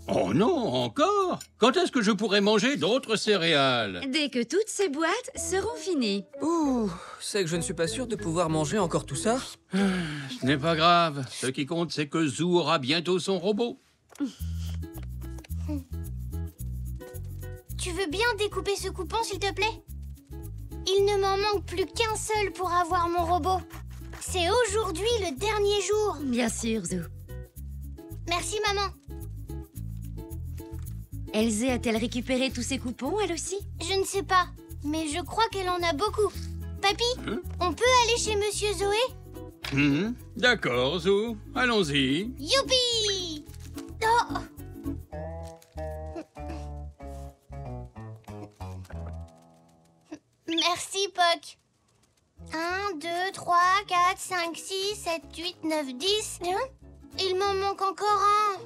Oh non, encore? Quand est-ce que je pourrai manger d'autres céréales? Dès que toutes ces boîtes seront finies. Ouh, c'est que je ne suis pas sûr de pouvoir manger encore tout ça. Ce n'est pas grave. Ce qui compte, c'est que Zou aura bientôt son robot. Tu veux bien découper ce coupon, s'il te plaît? Il ne m'en manque plus qu'un seul pour avoir mon robot. C'est aujourd'hui le dernier jour. Bien sûr, Zou. Merci, maman. Elzé a-t-elle récupéré tous ses coupons, elle aussi? Je ne sais pas, mais je crois qu'elle en a beaucoup. Papy, on peut aller chez Monsieur Zoé? D'accord, Zou. Allons-y. Youpi! Oh! Merci, Poc. 1, 2, 3, 4, 5, 6, 7, 8, 9, 10. Il m'en manque encore un.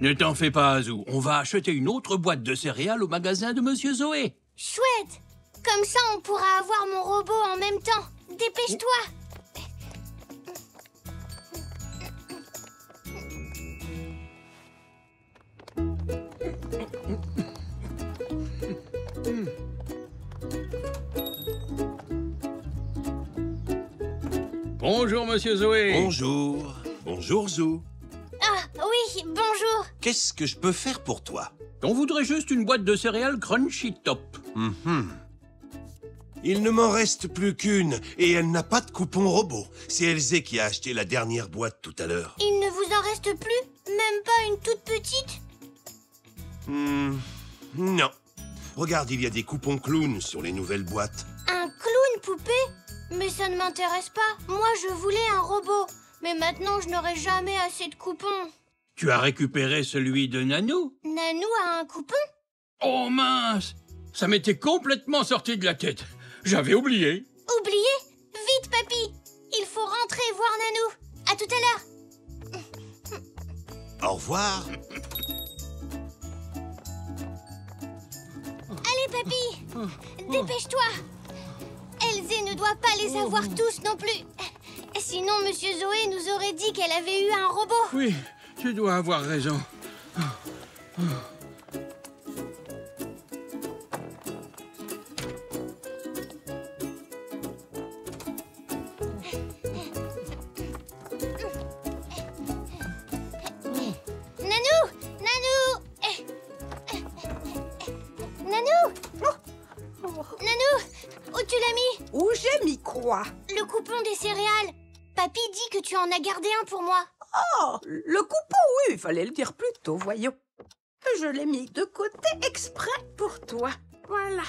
Ne t'en fais pas, Zou. On va acheter une autre boîte de céréales au magasin de Monsieur Zoé. Chouette! Comme ça, on pourra avoir mon robot en même temps. Dépêche-toi! Bonjour, Monsieur Zoé. Bonjour. Bonjour, Zou. Ah, oui, bonjour. Qu'est-ce que je peux faire pour toi? On voudrait juste une boîte de céréales Crunchy Top. Il ne m'en reste plus qu'une, et elle n'a pas de coupon robot. C'est Elzé qui a acheté la dernière boîte tout à l'heure. Il ne vous en reste plus? Même pas une toute petite? Non. Regarde, il y a des coupons clowns sur les nouvelles boîtes. Un clown poupée? Mais ça ne m'intéresse pas. Moi, je voulais un robot. Mais maintenant, je n'aurai jamais assez de coupons. Tu as récupéré celui de Nanou? Nanou a un coupon? Oh mince! Ça m'était complètement sorti de la tête. J'avais oublié. Oublié? Vite, papy! Il faut rentrer voir Nanou. À tout à l'heure. Au revoir. Allez, papy! Dépêche-toi! Elzé ne doit pas les avoir tous non plus. Sinon, Monsieur Zoé nous aurait dit qu'elle avait eu un robot. Oui, tu dois avoir raison. Nanou! Nanou! Nanou! Nanou! Où tu l'as mis? Où j'ai mis quoi? Le coupon des céréales. Papy dit que tu en as gardé un pour moi. Oh, le coupon, oui, il fallait le dire plus tôt, voyons. Je l'ai mis de côté exprès pour toi. Voilà.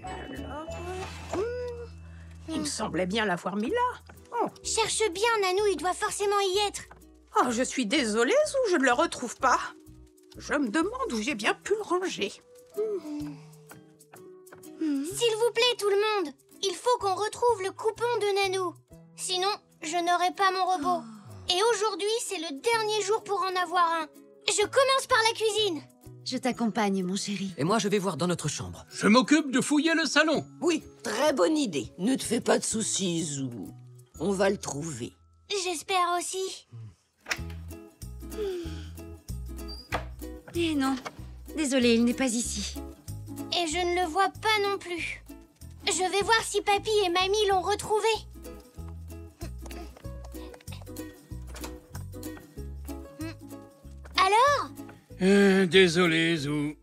Alors, il me semblait bien l'avoir mis là. Oh. Cherche bien, Nanou, il doit forcément y être. Oh, je suis désolée, Zou, je ne le retrouve pas. Je me demande où j'ai bien pu le ranger. S'il vous plaît, tout le monde, il faut qu'on retrouve le coupon de Nanou. Sinon, je n'aurai pas mon robot. Et aujourd'hui, c'est le dernier jour pour en avoir un. Je commence par la cuisine. Je t'accompagne, mon chéri. Et moi, je vais voir dans notre chambre. Je m'occupe de fouiller le salon. Oui, très bonne idée. Ne te fais pas de soucis, Zou. On va le trouver. J'espère aussi. Eh non, désolée, il n'est pas ici. Et je ne le vois pas non plus. Je vais voir si Papy et Mamie l'ont retrouvé. Alors? Désolé, Zou.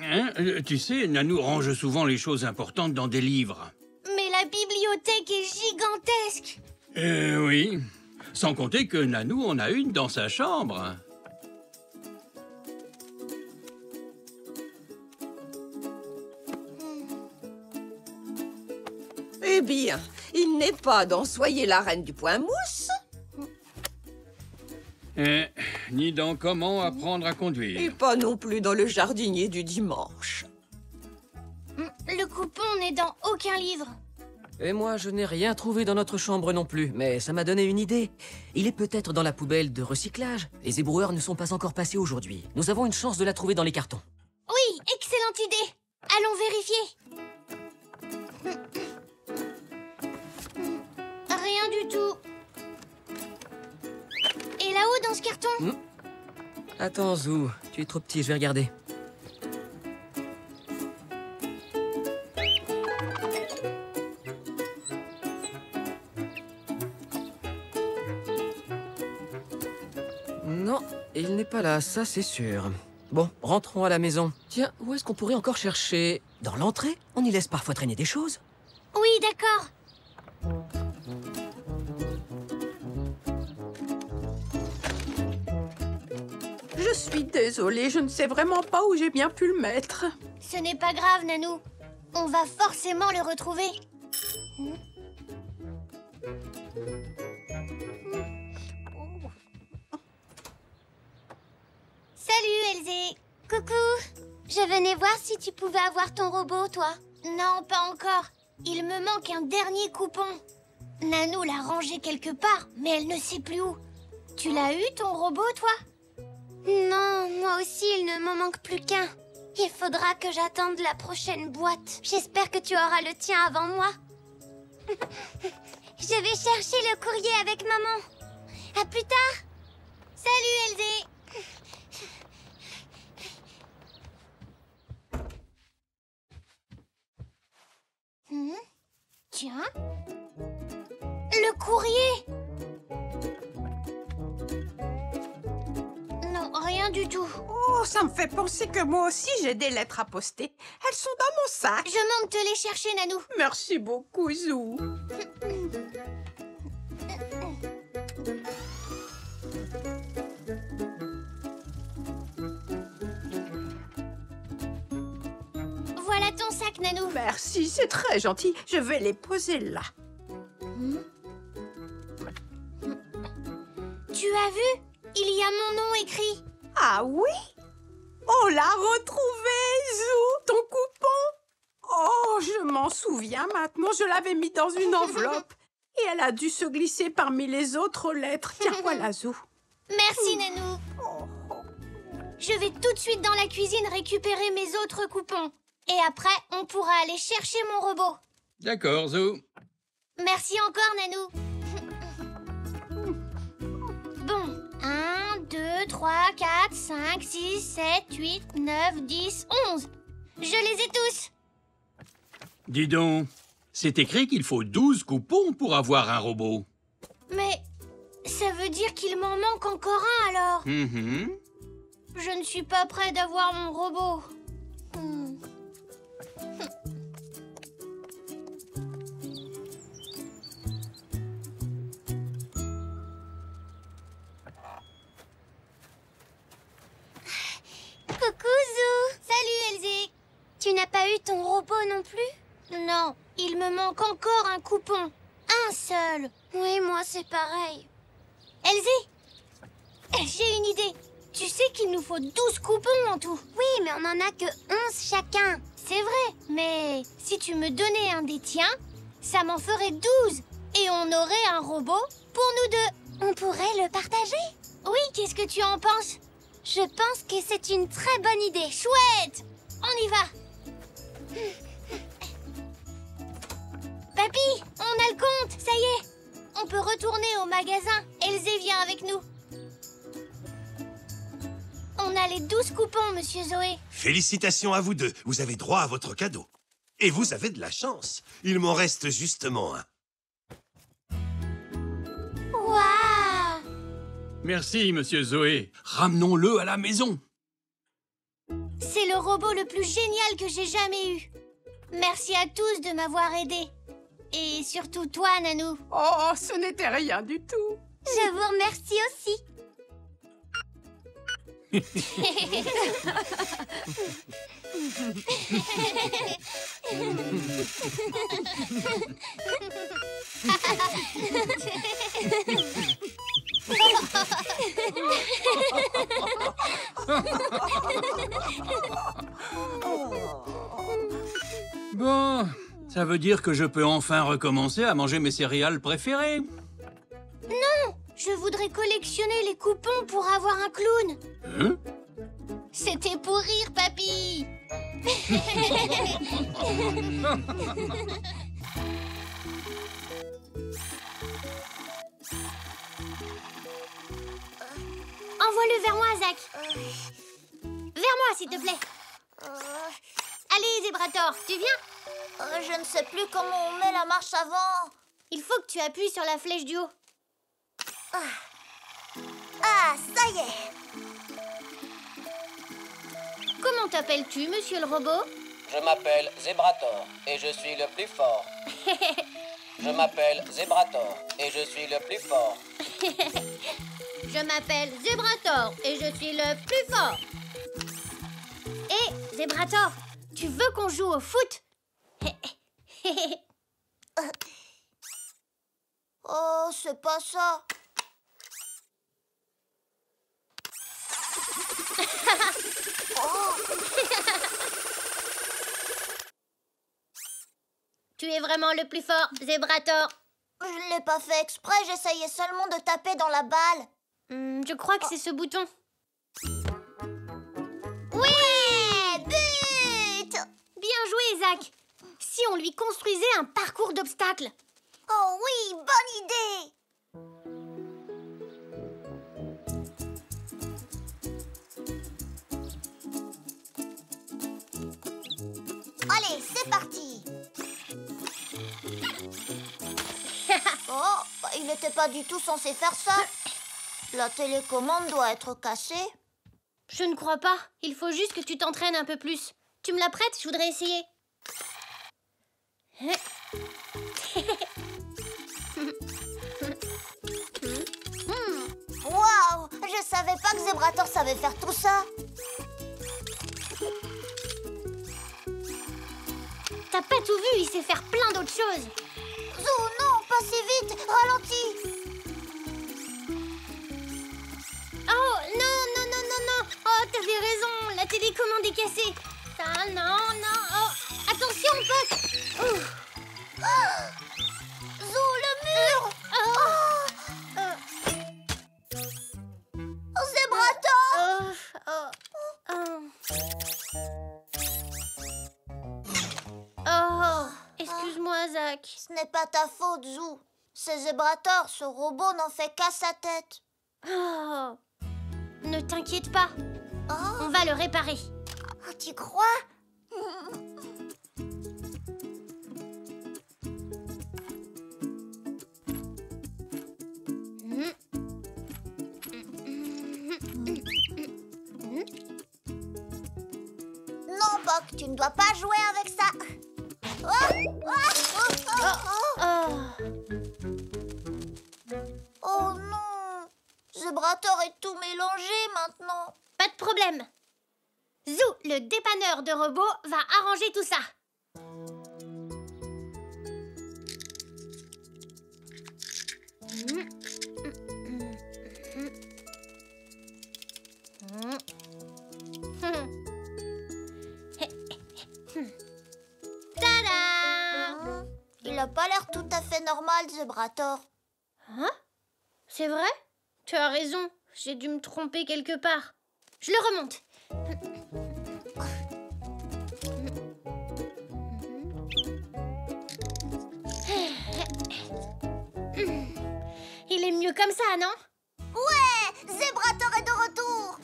Hein, tu sais, Nanou range souvent les choses importantes dans des livres. Mais la bibliothèque est gigantesque. Oui. Sans compter que Nanou en a une dans sa chambre. Eh bien, il n'est pas dans Soyez la reine du point mousse. Ni dans Comment apprendre à Et conduire. pas non plus dans le jardinier du dimanche. Le coupon n'est dans aucun livre. Et moi, je n'ai rien trouvé dans notre chambre non plus, mais ça m'a donné une idée. Il est peut-être dans la poubelle de recyclage. Les éboueurs ne sont pas encore passés aujourd'hui. Nous avons une chance de la trouver dans les cartons. Oui, excellente idée. Allons vérifier. Rien du tout. Et là-haut Attends, Zou, tu es trop petit, je vais regarder. Non, il n'est pas là, ça c'est sûr. Bon, rentrons à la maison. Tiens, où est-ce qu'on pourrait encore chercher? Dans l'entrée? On y laisse parfois traîner des choses. Oui, d'accord. Je suis désolée, je ne sais vraiment pas où j'ai bien pu le mettre. Ce n'est pas grave, Nanou. On va forcément le retrouver. Salut, Elzé. Coucou. Je venais voir si tu pouvais avoir ton robot, toi. Non, pas encore. Il me manque un dernier coupon. Nanou l'a rangé quelque part, mais elle ne sait plus où. Tu l'as eu, ton robot, toi? Non, moi aussi, il ne m'en manque plus qu'un. Il faudra que j'attende la prochaine boîte. J'espère que tu auras le tien avant moi. Je vais chercher le courrier avec maman. À plus tard. Salut, Elzé. Tiens. Le courrier. Non, rien du tout. Oh, ça me fait penser que moi aussi j'ai des lettres à poster. Elles sont dans mon sac. Je monte te les chercher, Nanou. Merci beaucoup, Zou. Voilà ton sac, Nanou. Merci, c'est très gentil. Je vais les poser là. Tu as vu? Il y a mon nom écrit. Ah oui? On l'a retrouvé, Zou, ton coupon. Oh, je m'en souviens maintenant, je l'avais mis dans une enveloppe. Et elle a dû se glisser parmi les autres lettres. Tiens, voilà, Zou. Merci, Nanou. Je vais tout de suite dans la cuisine récupérer mes autres coupons. Et après, on pourra aller chercher mon robot. D'accord, Zou. Merci encore, Nanou. Bon, 1, 2, 3, 4, 5, 6, 7, 8, 9, 10, 11. Je les ai tous. Dis donc, c'est écrit qu'il faut 12 coupons pour avoir un robot. Mais ça veut dire qu'il m'en manque encore un, alors. Je ne suis pas près d'avoir mon robot. Coucou, Zou. Salut, Elzé. Tu n'as pas eu ton robot non plus? Non, il me manque encore un coupon. Un seul. Oui, moi c'est pareil. Elzé, j'ai une idée. Tu sais qu'il nous faut 12 coupons en tout. Oui, mais on n'en a que 11 chacun. C'est vrai, mais si tu me donnais un des tiens, ça m'en ferait 12. Et on aurait un robot pour nous deux. On pourrait le partager? Oui, qu'est-ce que tu en penses? Je pense que c'est une très bonne idée. Chouette! On y va. Papy, on a le compte, ça y est. On peut retourner au magasin. Elzé vient avec nous. On a les 12 coupons, Monsieur Zoé. Félicitations à vous deux, vous avez droit à votre cadeau. Et vous avez de la chance. Il m'en reste justement un. Waouh! Merci, monsieur Zoé. Ramenons-le à la maison. C'est le robot le plus génial que j'ai jamais eu. Merci à tous de m'avoir aidé. Et surtout toi, Nanou. Oh, ce n'était rien du tout. Je vous remercie aussi. Bon, ça veut dire que je peux enfin recommencer à manger mes céréales préférées. Je voudrais collectionner les coupons pour avoir un clown. Hein? C'était pour rire, papy. En Envoie-le vers moi, Zach. Vers moi, s'il te plaît. Allez, Zébrator, tu viens? Je ne sais plus comment on met la marche avant. Il faut que tu appuies sur la flèche du haut. Ah, ça y est. Comment t'appelles-tu, monsieur le robot? Je m'appelle Zébrator et je suis le plus fort. Je m'appelle Zébrator et je suis le plus fort. Je m'appelle Zébrator et je suis le plus fort. Hé, Zébrator, tu veux qu'on joue au foot? Oh, c'est pas ça. Tu es vraiment le plus fort, Zébrator. Je l'ai pas fait exprès, j'essayais seulement de taper dans la balle. Je crois que c'est ce bouton. Ouais, but! Bien joué, Zach. Si on lui construisait un parcours d'obstacles. Oh oui, bonne idée! Allez, c'est parti! Oh, il n'était pas du tout censé faire ça. La télécommande doit être cassée. Je ne crois pas. Il faut juste que tu t'entraînes un peu plus. Tu me la prêtes? Je voudrais essayer. Waouh! Je savais pas que Zébrator savait faire tout ça. T'as pas tout vu, il sait faire plein d'autres choses. Zou, non, pas si vite, ralentis. Oh, non, non, non, non, non. Oh, t'avais raison, la télécommande est cassée. Ça, non, non. Oh, attention, pote. Zou, le mur. Zébrator. Excuse-moi, Zach. Ce n'est pas ta faute, Zou. C'est Zébrator, ce robot n'en fait qu'à sa tête. Oh. Ne t'inquiète pas. On va le réparer. Oh, tu crois? Non, Boc, tu ne dois pas jouer avec ça. Oh non! Zébrator est tout mélangé maintenant. Pas de problème. Zou, le dépanneur de robots, va arranger tout ça. Tada! Il a pas l'air tout à fait normal, Zébrator. Hein? C'est vrai? Tu as raison. J'ai dû me tromper quelque part. Je le remonte. Il est mieux comme ça, non? Ouais! Zébrator est de retour!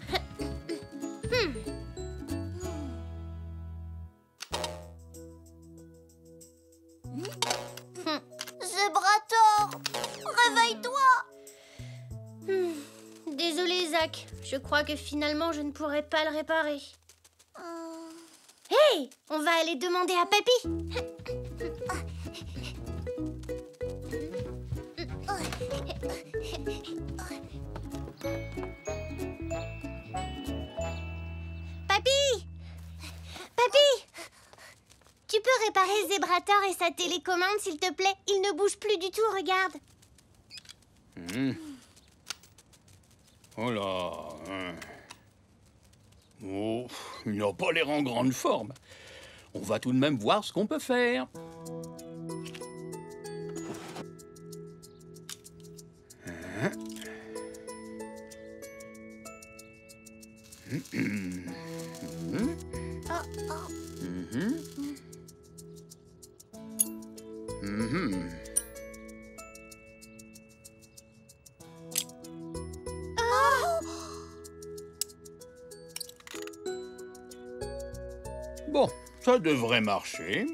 Zébrator! Réveille-toi! Désolé, Zach. Je crois que finalement, je ne pourrai pas le réparer. Hey! On va aller demander à Papy. Papy! Papy! Tu peux réparer Zébrator et sa télécommande, s'il te plaît? Il ne bouge plus du tout, regarde. Oh là. Oh, il n'a pas l'air en grande forme. On va tout de même voir ce qu'on peut faire. Ça devrait marcher.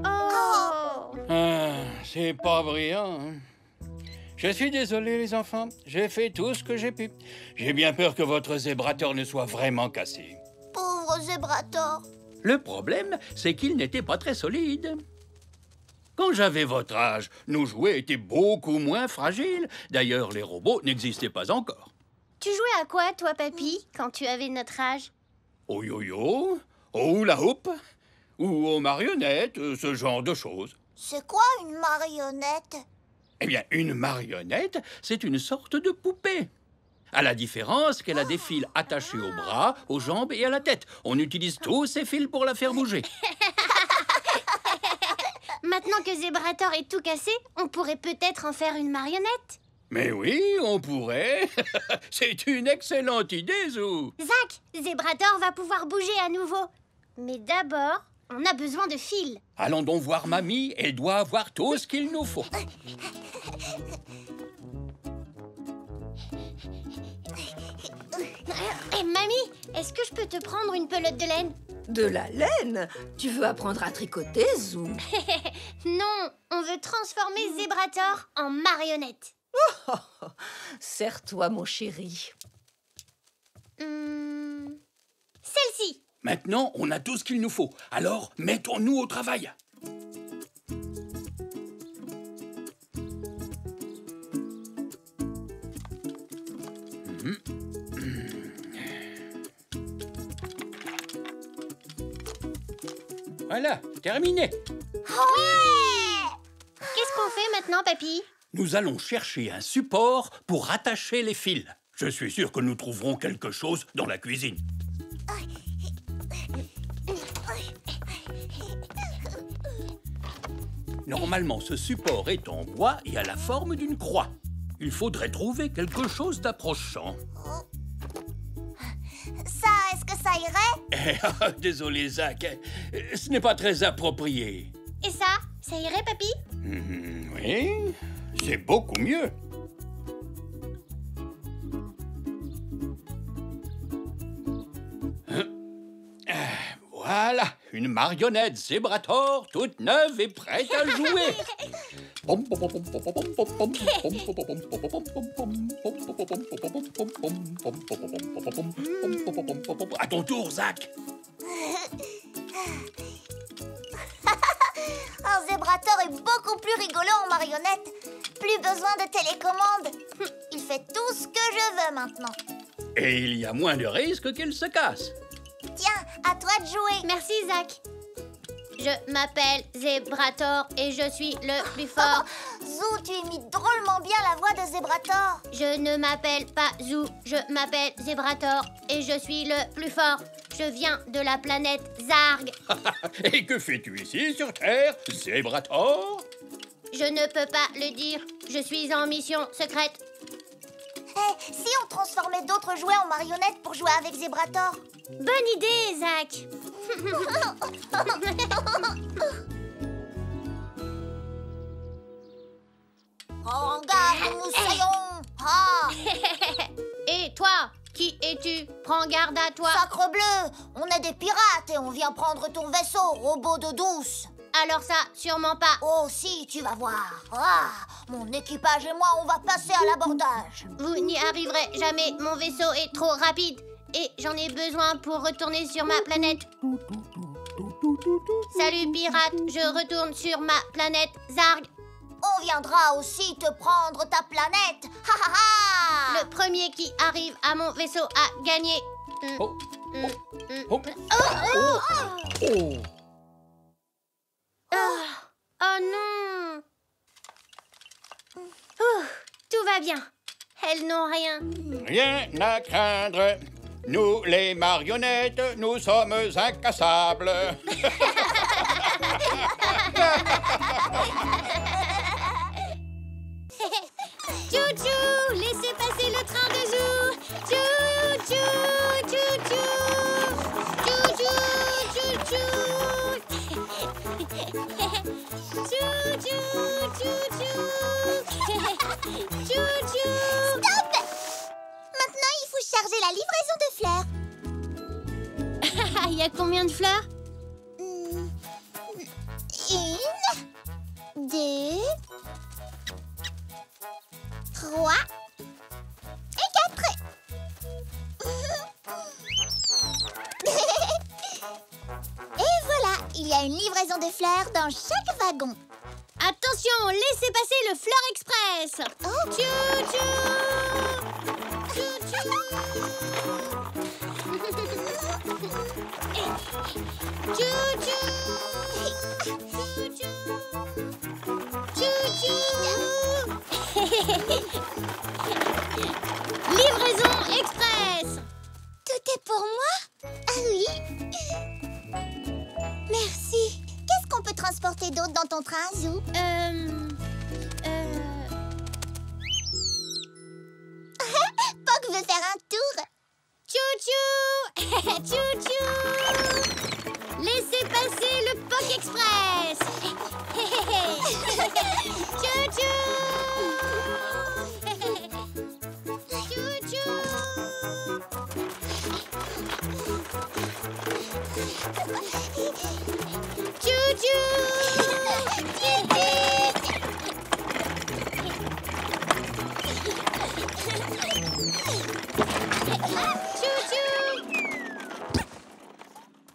Oh! C'est pas brillant, hein. Je suis désolé, les enfants. J'ai fait tout ce que j'ai pu. J'ai bien peur que votre zébrator ne soit vraiment cassé. Pauvre Zébrator. Le problème, c'est qu'il n'était pas très solide. Quand j'avais votre âge, nos jouets étaient beaucoup moins fragiles. D'ailleurs, les robots n'existaient pas encore. Tu jouais à quoi, toi, papy, quand tu avais notre âge? Au yo-yo, au hula hoop, ou aux marionnettes, ce genre de choses. C'est quoi une marionnette? Eh bien, une marionnette, c'est une sorte de poupée. À la différence qu'elle a des fils attachés aux bras, aux jambes et à la tête. On utilise tous ces fils pour la faire bouger. Maintenant que Zébrator est tout cassé, on pourrait peut-être en faire une marionnette. Mais oui, on pourrait. C'est une excellente idée, Zou. Zach, Zébrator va pouvoir bouger à nouveau. Mais d'abord, on a besoin de fils. Allons donc voir Mamie, elle doit avoir tout ce qu'il nous faut. Mamie, est-ce que je peux te prendre une pelote de laine? De la laine? Tu veux apprendre à tricoter, Zou? Non, on veut transformer Zébrator en marionnette. Serre-toi, mon chéri. Celle-ci. Maintenant, on a tout ce qu'il nous faut. Alors, mettons-nous au travail. Voilà, terminé. Ouais! Qu'est-ce qu'on fait maintenant, papy? Nous allons chercher un support pour attacher les fils. Je suis sûr que nous trouverons quelque chose dans la cuisine. Normalement, ce support est en bois et a la forme d'une croix. Il faudrait trouver quelque chose d'approchant. Ça, est-ce que ça irait? Désolé, Zach. Ce n'est pas très approprié. Et ça irait, papy? Oui, c'est beaucoup mieux. Voilà, une marionnette Zébrator toute neuve et prête à jouer. À ton tour, Zach. Un Zébrator est beaucoup plus rigolo en marionnette. Plus besoin de télécommande. Il fait tout ce que je veux maintenant. Et il y a moins de risques qu'elle se casse. Tiens, à toi de jouer. Merci, Zach. Je m'appelle Zébrator et je suis le plus fort. Zou, tu imites drôlement bien la voix de Zébrator. Je ne m'appelle pas Zou, je m'appelle Zébrator et je suis le plus fort. Je viens de la planète Zarg. Et que fais-tu ici sur Terre, Zébrator? Je ne peux pas le dire. Je suis en mission secrète. Hé, si on transformait d'autres jouets en marionnettes pour jouer avec Zébrator? Bonne idée, Zach. En garde, moussaillon. Ah, Et toi, qui es-tu? Prends garde à toi. sacre bleu, on est des pirates et on vient prendre ton vaisseau, robot d'eau douce. Alors ça, sûrement pas. Oh si, tu vas voir. Ah, mon équipage et moi, on va passer à l'abordage. Vous n'y arriverez jamais. Mon vaisseau est trop rapide. Et j'en ai besoin pour retourner sur ma planète. Salut, pirate. Je retourne sur ma planète Zarg. On viendra aussi te prendre ta planète. Ha ha ha. Le premier qui arrive à mon vaisseau a gagné. Oh. Oh. Oh non. Ouh, tout va bien. Elles n'ont rien. Rien à craindre. Nous, les marionnettes, nous sommes incassables. Tchou-tchou, laissez passer le train de Zou. Tchou-tchou, tchou-tchou. Tchou-tchou, tchou-tchou. Chou-chou. Stop! Maintenant, il faut charger la livraison de fleurs. Il y a combien de fleurs? 1, 2, 3 et 4. Et voilà, il y a une livraison de fleurs dans chaque wagon. Attention, laissez passer le Fleur Express. Oh. Chou-chou. Chou-chou. Livraison express. Tout est pour moi? Ah oui. Merci. Qu'est-ce qu'on peut transporter d'autre dans ton train, Zou? Poc veut faire un tour. Chou-chou. Chou-chou. Laissez passer le Poc Express. Chou-chou.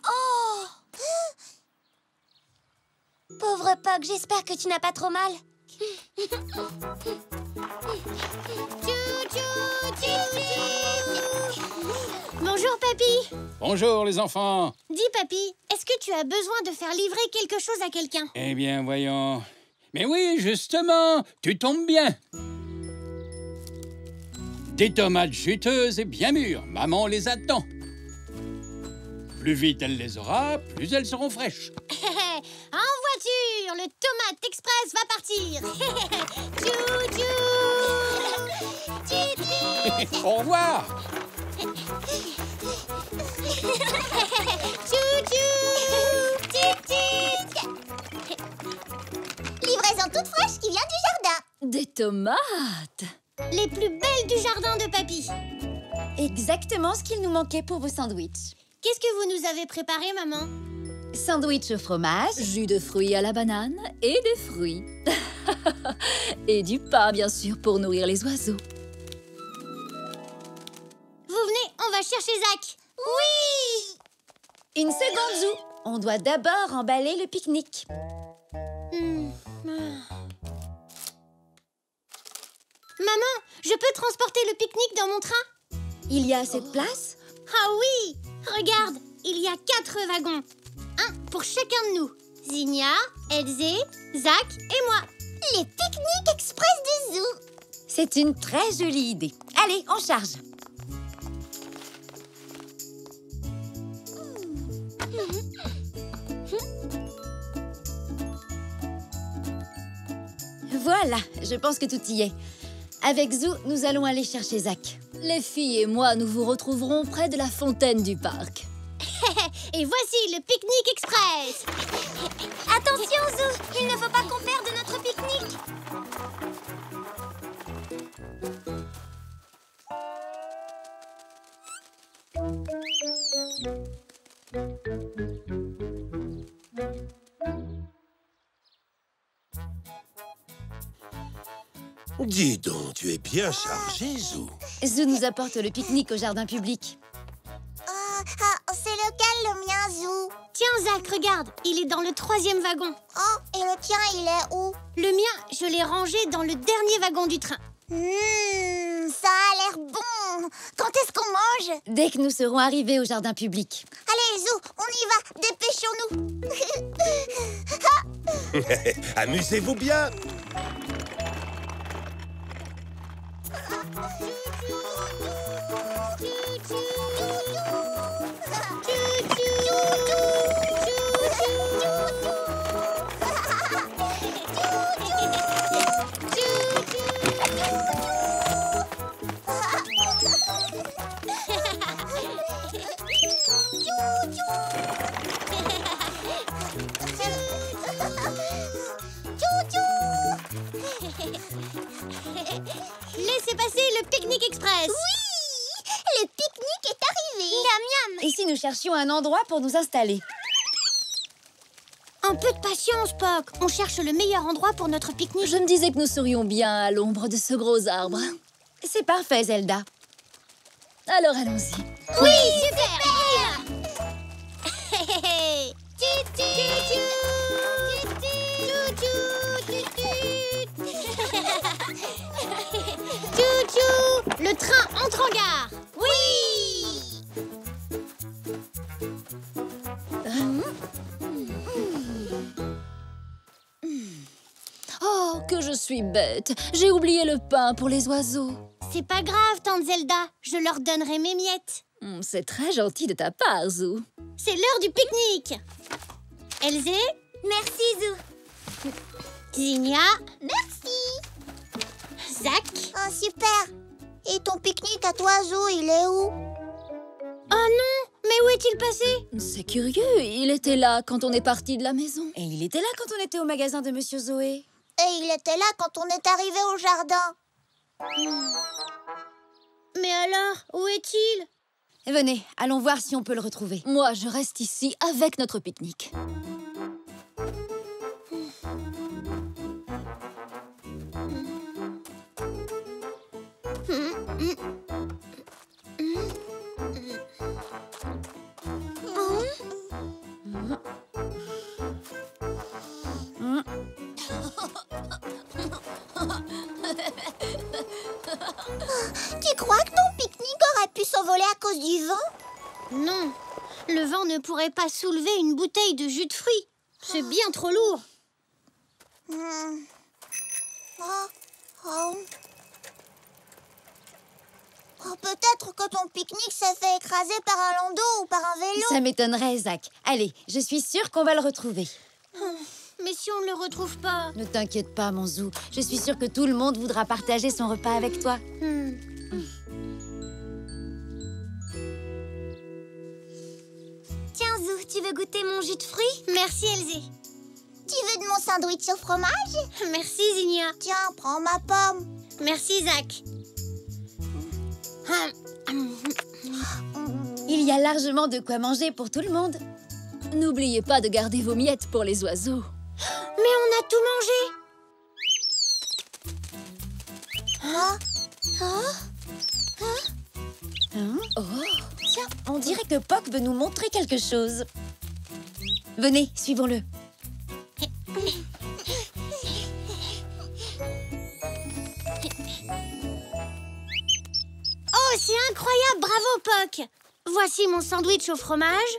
Oh! Pauvre Poc, j'espère que tu n'as pas trop mal. Bonjour, Papy. Bonjour, les enfants. Dis, Papy, est-ce que tu as besoin de faire livrer quelque chose à quelqu'un? Eh bien, voyons. Mais oui, justement, tu tombes bien. Des tomates juteuses et bien mûres. Maman les attend. Plus vite elle les aura, plus elles seront fraîches. En voiture, le Tomate Express va partir. Chou-chou. Au revoir. Livraison toute fraîche qui vient du jardin. Des tomates! Les plus belles du jardin de Papy. Exactement ce qu'il nous manquait pour vos sandwichs. Qu'est-ce que vous nous avez préparé, maman? Sandwich au fromage, Jus de fruits à la banane et des fruits. Et du pain, bien sûr, pour nourrir les oiseaux. Vous venez, on va chercher Zach. Oui! Une seconde, Zou. On doit d'abord emballer le pique-nique. Maman, je peux transporter le pique-nique dans mon train? Il y a assez de place? Ah oui! Regarde, il y a 4 wagons. Un pour chacun de nous. Zinnia, Elzé, Zach et moi. Les pique-niques express du Zoo. C'est une très jolie idée. Allez, on charge. Voilà, je pense que tout y est. Avec Zou, nous allons aller chercher Zach. Les filles et moi, nous vous retrouverons près de la fontaine du parc. Et voici le pique-nique express. Attention, Zou, il ne faut pas qu'on perde notre pique-nique. Dis donc, tu es bien chargé, Zou. Zou nous apporte le pique-nique au jardin public. C'est lequel le mien, Zou? Tiens, Zach, regarde, il est dans le 3e wagon. Oh, et le tien, il est où? Le mien, je l'ai rangé dans le dernier wagon du train. Ça a l'air bon. Quand est-ce qu'on mange? Dès que nous serons arrivés au jardin public. Allez, Zou, on y va. Dépêchons-nous. Amusez-vous bien. Laissez passer le pique-nique express. Oui! Le pique-nique est arrivé. Miam miam. Et si nous cherchions un endroit pour nous installer? Un peu de patience, Poc. On cherche le meilleur endroit pour notre pique-nique. Je me disais que nous serions bien à l'ombre de ce gros arbre. C'est parfait, Zelda. Alors allons-y. Oui, super. Le train entre en gare. Oui. Oh, que je suis bête. J'ai oublié le pain pour les oiseaux. C'est pas grave, tante Zelda. Je leur donnerai mes miettes. C'est très gentil de ta part, Zou. C'est l'heure du pique-nique. Elzé. Merci, Zou. Zinnia. Merci. Zach. Oh, super. Et ton pique-nique à toi, Zou, il est où? Oh non, mais où est-il passé? C'est curieux, il était là quand on est parti de la maison. Et il était là quand on était au magasin de Monsieur Zoé. Et il était là quand on est arrivé au jardin. Mais alors, où est-il? Venez, allons voir si on peut le retrouver. Moi, je reste ici avec notre pique-nique. Tu crois que ton pique-nique aurait pu s'envoler à cause du vent? Non, le vent ne pourrait pas soulever une bouteille de jus de fruits. C'est bien trop lourd. Peut-être que ton pique-nique s'est fait écraser par un landau ou par un vélo. Ça m'étonnerait, Zach. Allez, je suis sûre qu'on va le retrouver. Mais si on ne le retrouve pas? Ne t'inquiète pas, mon Zou. Je suis sûre que tout le monde voudra partager son repas avec toi. Tiens, Zou, tu veux goûter mon jus de fruits? Merci, Elzé. Tu veux de mon sandwich au fromage? Merci, Zinnia. Tiens, prends ma pomme. Merci, Zach. Il y a largement de quoi manger pour tout le monde. N'oubliez pas de garder vos miettes pour les oiseaux. Mais on a tout mangé. Tiens, on dirait que Poc veut nous montrer quelque chose. Venez, suivons-le. Oh, c'est incroyable! Bravo, Poc! Voici mon sandwich au fromage.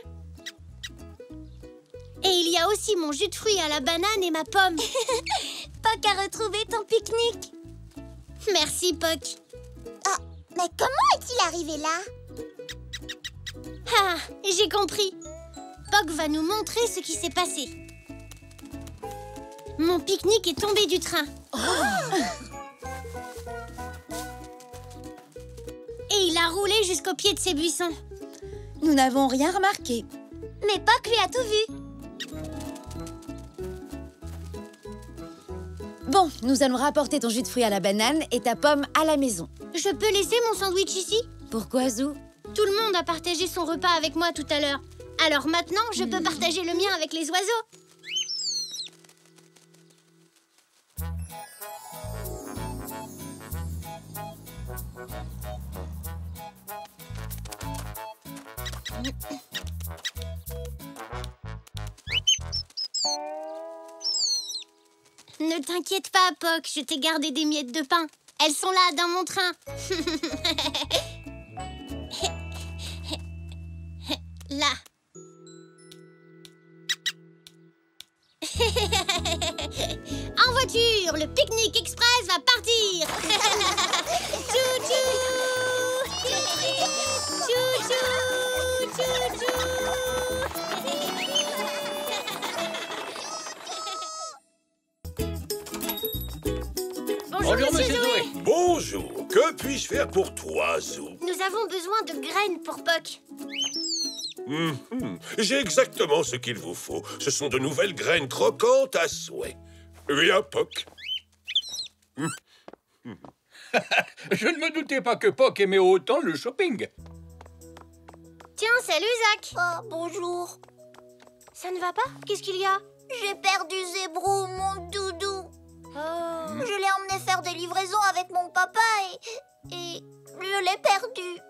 Et il y a aussi mon jus de fruits à la banane et ma pomme. Poc a retrouvé ton pique-nique. Merci, Poc. Ah, mais comment est-il arrivé là? Ah, j'ai compris. Poc va nous montrer ce qui s'est passé. Mon pique-nique est tombé du train. Et il a roulé jusqu'au pied de ces buissons. Nous n'avons rien remarqué. Mais Poc lui a tout vu. Bon, nous allons rapporter ton jus de fruits à la banane et ta pomme à la maison. Je peux laisser mon sandwich ici? Pourquoi, Zou? Tout le monde a partagé son repas avec moi tout à l'heure. Alors maintenant, je peux partager le mien avec les oiseaux. Ne t'inquiète pas, Poc, je t'ai gardé des miettes de pain. Elles sont là, dans mon train. Là. En voiture, le pique-nique express va partir. Tchou-tchou. Tchou-tchou. Tchou-tchou. Bonjour, monsieur Zoé. Bonjour, que puis-je faire pour toi, Zou? Nous avons besoin de graines pour Poc. J'ai exactement ce qu'il vous faut. Ce sont de nouvelles graines croquantes à souhait. Viens, Poc. Je ne me doutais pas que Poc aimait autant le shopping. Tiens, salut Zach. Oh, bonjour. Ça ne va pas? Qu'est-ce qu'il y a? J'ai perdu Zébrou, mon doudou. Je l'ai emmené faire des livraisons avec mon papa et je l'ai perdu.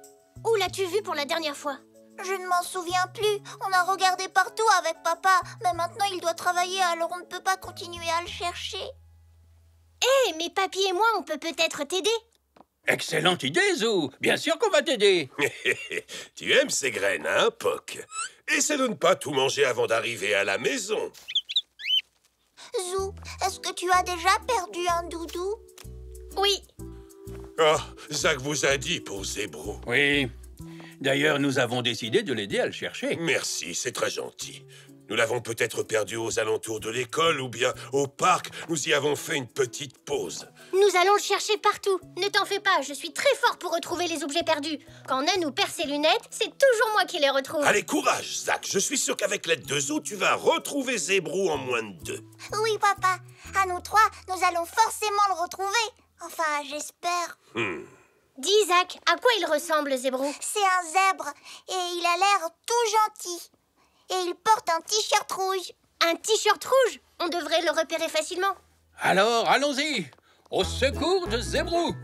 Où l'as-tu vu pour la dernière fois? Je ne m'en souviens plus. On a regardé partout avec papa, mais maintenant il doit travailler, alors on ne peut pas continuer à le chercher. Hé, mais papy et moi, on peut peut-être t'aider. Excellente idée, Zou. Bien sûr qu'on va t'aider. Tu aimes ces graines, hein, Poc? Essaie de ne pas tout manger avant d'arriver à la maison. Zou, est-ce que tu as déjà perdu un doudou? Oui. Oh, Zach vous a dit pour Zébrou. Oui. D'ailleurs, nous avons décidé de l'aider à le chercher. Merci, c'est très gentil. Nous l'avons peut-être perdu aux alentours de l'école ou bien au parc. Nous y avons fait une petite pause. Nous allons le chercher partout. Ne t'en fais pas, je suis très fort pour retrouver les objets perdus. Quand Nanou perd ses lunettes, c'est toujours moi qui les retrouve. Allez, courage, Zach. Je suis sûr qu'avec l'aide de Zou, tu vas retrouver Zébrou en moins de 2. Oui, papa. À nous 3, nous allons forcément le retrouver. Enfin, j'espère. Dis, Zach, à quoi il ressemble, Zébrou? C'est un zèbre et il a l'air tout gentil. Et il porte un t-shirt rouge. Un t-shirt rouge? On devrait le repérer facilement. Alors, allons-y. Au secours de Zébrou.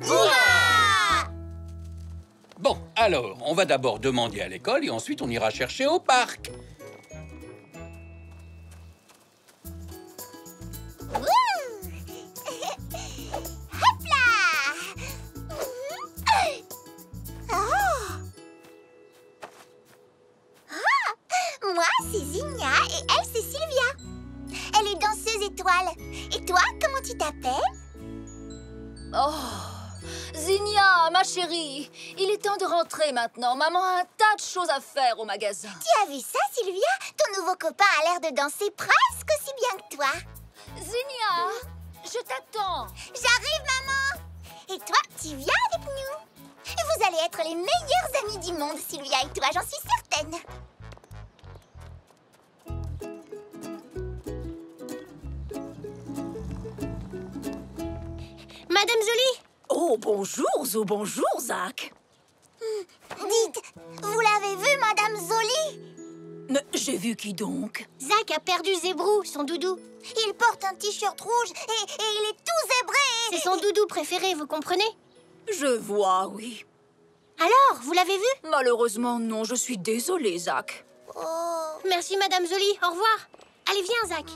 Bon, alors, on va d'abord demander à l'école et ensuite on ira chercher au parc. Hop là! Moi, c'est Zinnia et elle, c'est Sylvia. Elle est danseuse étoile. Et toi, comment tu t'appelles? Oh, Zinnia, ma chérie, il est temps de rentrer maintenant. Maman a un tas de choses à faire au magasin. Tu as vu ça, Sylvia? Ton nouveau copain a l'air de danser presque aussi bien que toi. Zinnia, je t'attends. J'arrive, maman. Et toi, tu viens avec nous. Vous allez être les meilleurs amis du monde, Sylvia et toi, j'en suis certaine. Madame Zoli! Oh, bonjour, Zou, bonjour, Zach. Dites, vous l'avez vu, Madame Zoli? Mais j'ai vu qui donc? Zach a perdu Zébrou, son doudou. Il porte un t-shirt rouge et il est tout zébré. C'est son doudou préféré, vous comprenez? Je vois, oui. Alors, vous l'avez vu? Malheureusement, non, je suis désolée, Zach. Oh. Merci, Madame Zoli. Au revoir. Allez, viens, Zach.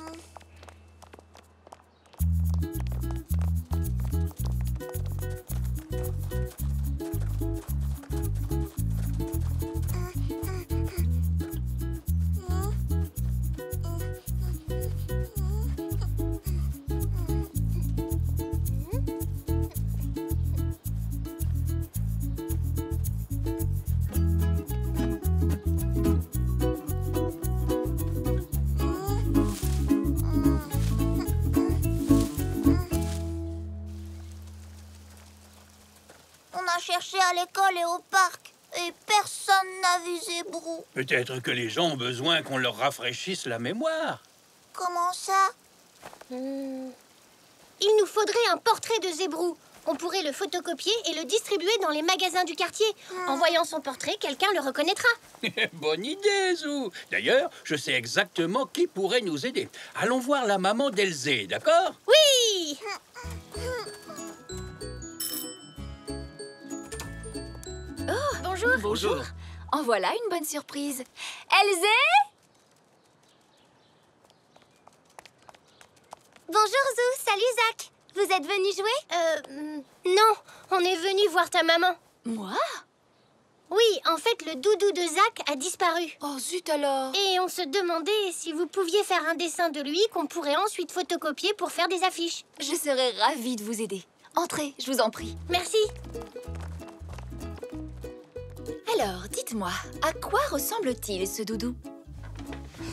On a cherché à l'école et au parc et personne n'a vu Zébrou. Peut-être que les gens ont besoin qu'on leur rafraîchisse la mémoire. Comment ça? Il nous faudrait un portrait de Zébrou. On pourrait le photocopier et le distribuer dans les magasins du quartier. En voyant son portrait, quelqu'un le reconnaîtra. Bonne idée, Zou. D'ailleurs, je sais exactement qui pourrait nous aider. Allons voir la maman d'Elzé, d'accord? Oui! Oh, bonjour. Bonjour. En voilà une bonne surprise. Elzé? Bonjour, Zou. Salut, Zach. Vous êtes venu jouer? Non. On est venu voir ta maman. Moi? Oui, en fait, le doudou de Zach a disparu. Oh, zut alors. Et on se demandait si vous pouviez faire un dessin de lui qu'on pourrait ensuite photocopier pour faire des affiches. Je serais ravie de vous aider. Entrez, je vous en prie. Merci. Alors, dites-moi, à quoi ressemble-t-il, ce doudou?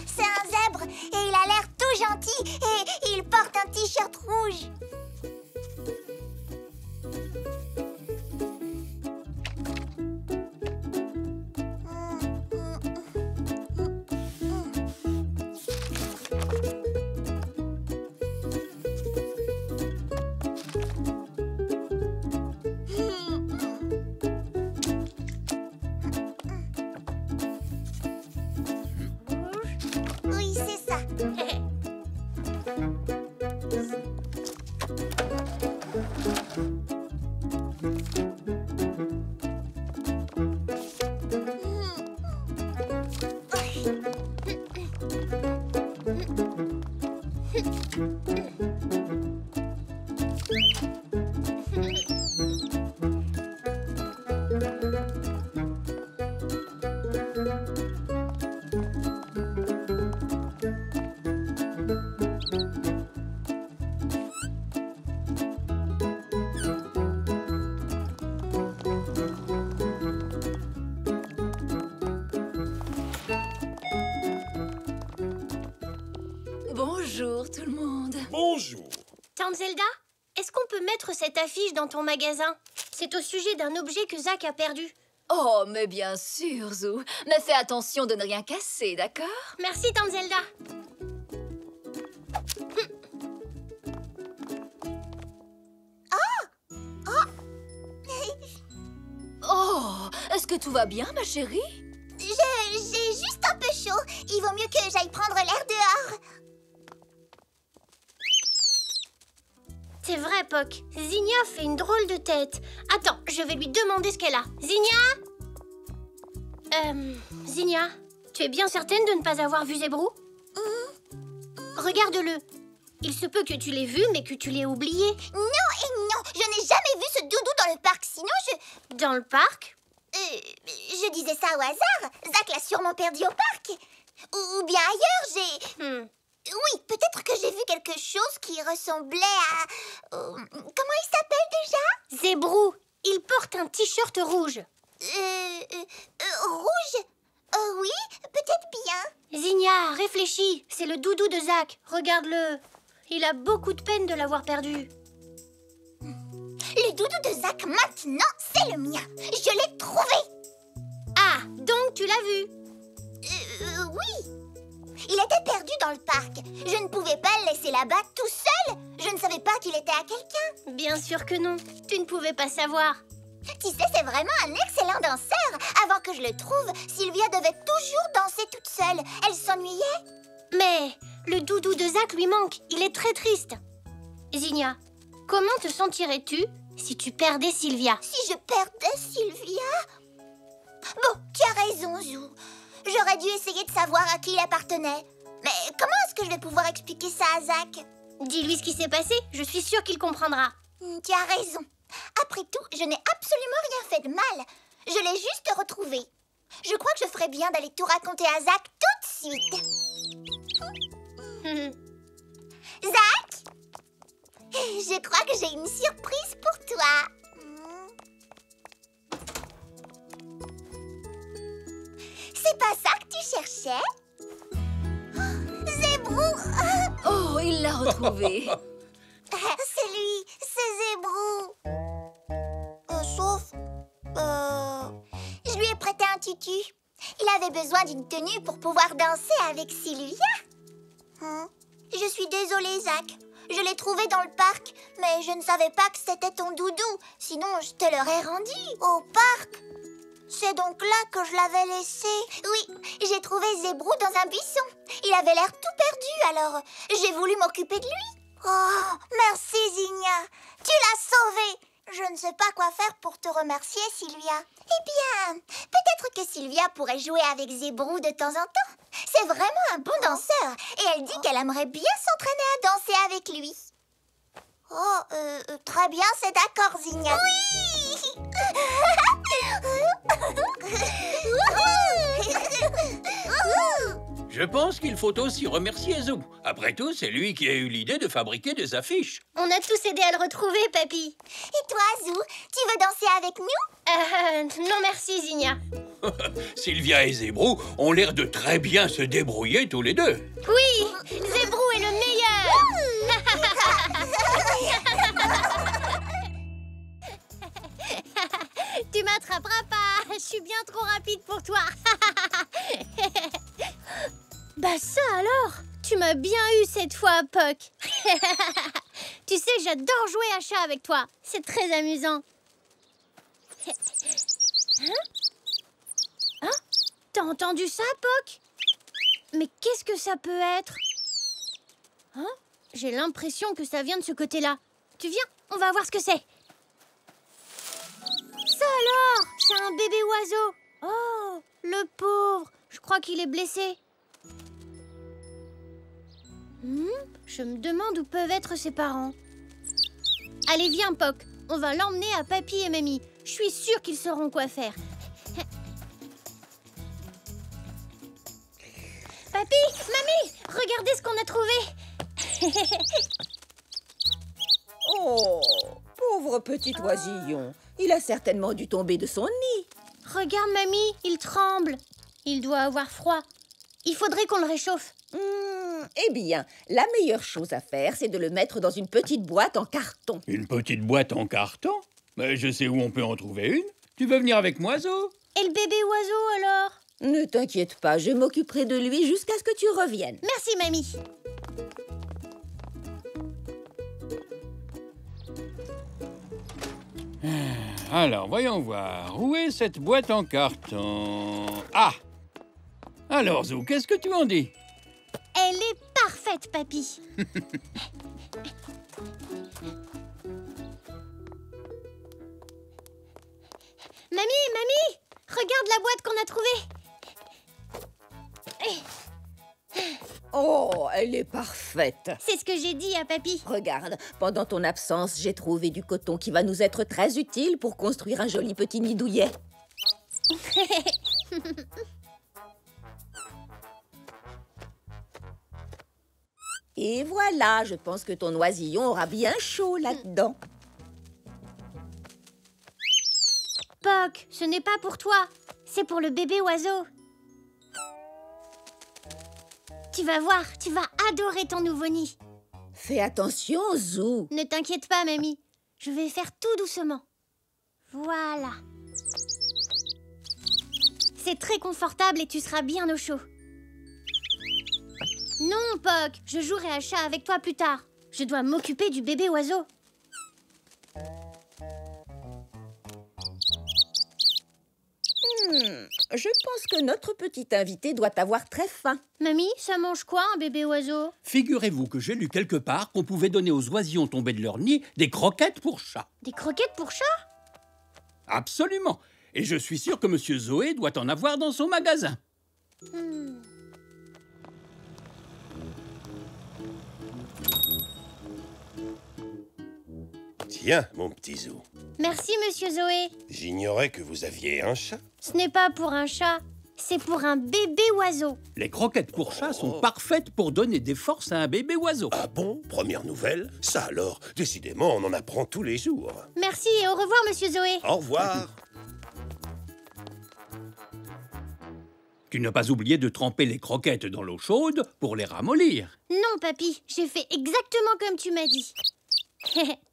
C'est un zèbre et il a l'air tout gentil et il porte un t-shirt rouge. Bonjour tout le monde. Bonjour. Tante Zelda, est-ce qu'on peut mettre cette affiche dans ton magasin? C'est au sujet d'un objet que Zach a perdu. Oh, mais bien sûr, Zou. Mais fais attention de ne rien casser, d'accord? Merci, Tante Zelda. Oh, est-ce que tout va bien, ma chérie? J'ai juste un peu chaud. Il vaut mieux que j'aille prendre l'air dehors. C'est vrai, Poc. Zinnia fait une drôle de tête. Attends, je vais lui demander ce qu'elle a. Zinnia? Zinnia, tu es bien certaine de ne pas avoir vu Zébrou? Regarde-le. Il se peut que tu l'aies vu, mais que tu l'aies oublié. Non et non, je n'ai jamais vu ce doudou dans le parc, sinon je... Dans le parc? Je disais ça au hasard. Zach l'a sûrement perdu au parc. Ou bien ailleurs, j'ai... Oui, peut-être que j'ai vu quelque chose qui ressemblait à... comment il s'appelle déjà? Zébrou. Il porte un t-shirt rouge. Rouge? Oui, peut-être bien. Zinnia, réfléchis. C'est le doudou de Zach. Regarde-le. Il a beaucoup de peine de l'avoir perdu. Le doudou de Zach, maintenant, c'est le mien. Je l'ai trouvé. Ah, donc tu l'as vu? Oui. Il était perdu dans le parc. Je ne pouvais pas le laisser là-bas tout seul. Je ne savais pas qu'il était à quelqu'un. Bien sûr que non. Tu ne pouvais pas savoir. Tu sais, c'est vraiment un excellent danseur. Avant que je le trouve, Sylvia devait toujours danser toute seule. Elle s'ennuyait. Mais le doudou de Zach lui manque. Il est très triste. Zinnia, comment te sentirais-tu si tu perdais Sylvia? Si je perdais Sylvia? Bon, tu as raison, Zou. J'aurais dû essayer de savoir à qui il appartenait. Mais comment est-ce que je vais pouvoir expliquer ça à Zach? Dis-lui ce qui s'est passé. Je suis sûre qu'il comprendra. Tu as raison. Après tout, je n'ai absolument rien fait de mal. Je l'ai juste retrouvé. Je crois que je ferais bien d'aller tout raconter à Zach tout de suite. Zach? Je crois que j'ai une surprise pour toi. C'est pas ça que tu cherchais? Zébrou! Oh, il l'a retrouvé. C'est lui, c'est Zébrou. Sauf... Je lui ai prêté un tutu. Il avait besoin d'une tenue pour pouvoir danser avec Sylvia. Je suis désolée, Zach. Je l'ai trouvé dans le parc, mais je ne savais pas que c'était ton doudou. Sinon, je te l'aurais rendu au parc. C'est donc là que je l'avais laissé. Oui, j'ai trouvé Zébrou dans un buisson. Il avait l'air tout perdu, alors j'ai voulu m'occuper de lui. Oh, merci Zinnia. Tu l'as sauvé. Je ne sais pas quoi faire pour te remercier, Sylvia. Eh bien, peut-être que Sylvia pourrait jouer avec Zébrou de temps en temps. C'est vraiment un bon danseur et elle dit qu'elle aimerait bien s'entraîner à danser avec lui. Oh, très bien, c'est d'accord, Zinnia. Oui! Je pense qu'il faut aussi remercier Zou. Après tout, c'est lui qui a eu l'idée de fabriquer des affiches. On a tous aidé à le retrouver, Papy. Et toi, Zou, tu veux danser avec nous? Non merci, Zinnia. Sylvia et Zébrou ont l'air de très bien se débrouiller tous les deux. Oui, Zébrou est le meilleur. Tu m'attraperas pas. Je suis bien trop rapide pour toi. Bah ça alors. Tu m'as bien eu cette fois, Poc. Tu sais, j'adore jouer à chat avec toi. C'est très amusant. Hein? T'as entendu ça, Poc? Mais qu'est-ce que ça peut être? Hein? J'ai l'impression que ça vient de ce côté-là. Tu viens? On va voir ce que c'est. bébé oiseau. Oh, le pauvre. Je crois qu'il est blessé. Je me demande où peuvent être ses parents. Allez, viens, Poc. On va l'emmener à Papy et Mamie. Je suis sûre qu'ils sauront quoi faire. Papy, Mamie, regardez ce qu'on a trouvé. Oh, pauvre petit oisillon. Il a certainement dû tomber de son nid. Regarde, Mamie, il tremble. Il doit avoir froid. Il faudrait qu'on le réchauffe. Eh bien, la meilleure chose à faire, c'est de le mettre dans une petite boîte en carton. Une petite boîte en carton? Mais je sais où on peut en trouver une. Tu veux venir avec moi, Zo? Et le bébé oiseau, alors? Ne t'inquiète pas, je m'occuperai de lui jusqu'à ce que tu reviennes. Merci, Mamie. Alors, voyons voir. Où est cette boîte en carton? Ah! Alors, Zo, qu'est-ce que tu en dis? Elle est parfaite, Papy. Mamie, regarde la boîte qu'on a trouvée. Oh, elle est parfaite. C'est ce que j'ai dit à Papy. Regarde, pendant ton absence, j'ai trouvé du coton qui va nous être très utile pour construire un joli petit nid douillet. Et voilà, je pense que ton oisillon aura bien chaud là-dedans. Poc, ce n'est pas pour toi. C'est pour le bébé oiseau. Tu vas voir, tu vas adorer ton nouveau nid. Fais attention, Zou. Ne t'inquiète pas, Mamie. Je vais faire tout doucement. Voilà. C'est très confortable et tu seras bien au chaud. Non, Poc, je jouerai à chat avec toi plus tard. Je dois m'occuper du bébé oiseau. Je pense que notre petit invité doit avoir très faim. Mamie, ça mange quoi, un bébé oiseau? Figurez-vous que j'ai lu quelque part qu'on pouvait donner aux oisillons tombés de leur nid des croquettes pour chat. Des croquettes pour chat? Absolument. Et je suis sûr que Monsieur Zoé doit en avoir dans son magasin. Tiens, mon petit Zou. Merci, Monsieur Zoé. J'ignorais que vous aviez un chat. Ce n'est pas pour un chat, c'est pour un bébé oiseau. Les croquettes pour chat sont parfaites pour donner des forces à un bébé oiseau. Ah bon? Première nouvelle? Ça alors, décidément, on en apprend tous les jours. Merci et au revoir, Monsieur Zoé. Au revoir. Tu n'as pas oublié de tremper les croquettes dans l'eau chaude pour les ramollir. Non, Papy, j'ai fait exactement comme tu m'as dit.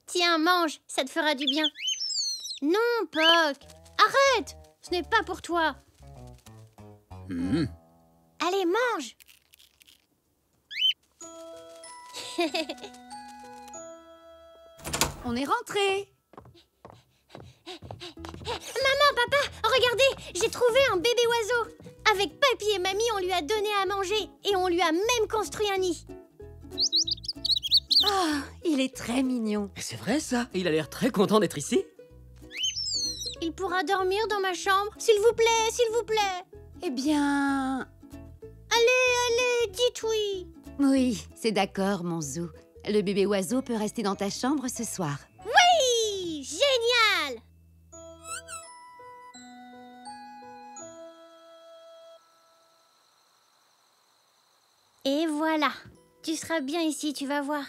Tiens, mange, ça te fera du bien. Non, Poc, arrête, ce n'est pas pour toi. Allez, mange. On est rentrés. Maman, papa, regardez, j'ai trouvé un bébé oiseau. Avec Papy et Mamie, on lui a donné à manger et on lui a même construit un nid. Ah, il est très mignon. C'est vrai ça? Il a l'air très content d'être ici. Il pourra dormir dans ma chambre, s'il vous plaît, s'il vous plaît. Eh bien... Allez, dites oui. Oui, c'est d'accord, mon Zou. Le bébé oiseau peut rester dans ta chambre ce soir. Oui, génial. Et voilà, tu seras bien ici, tu vas voir.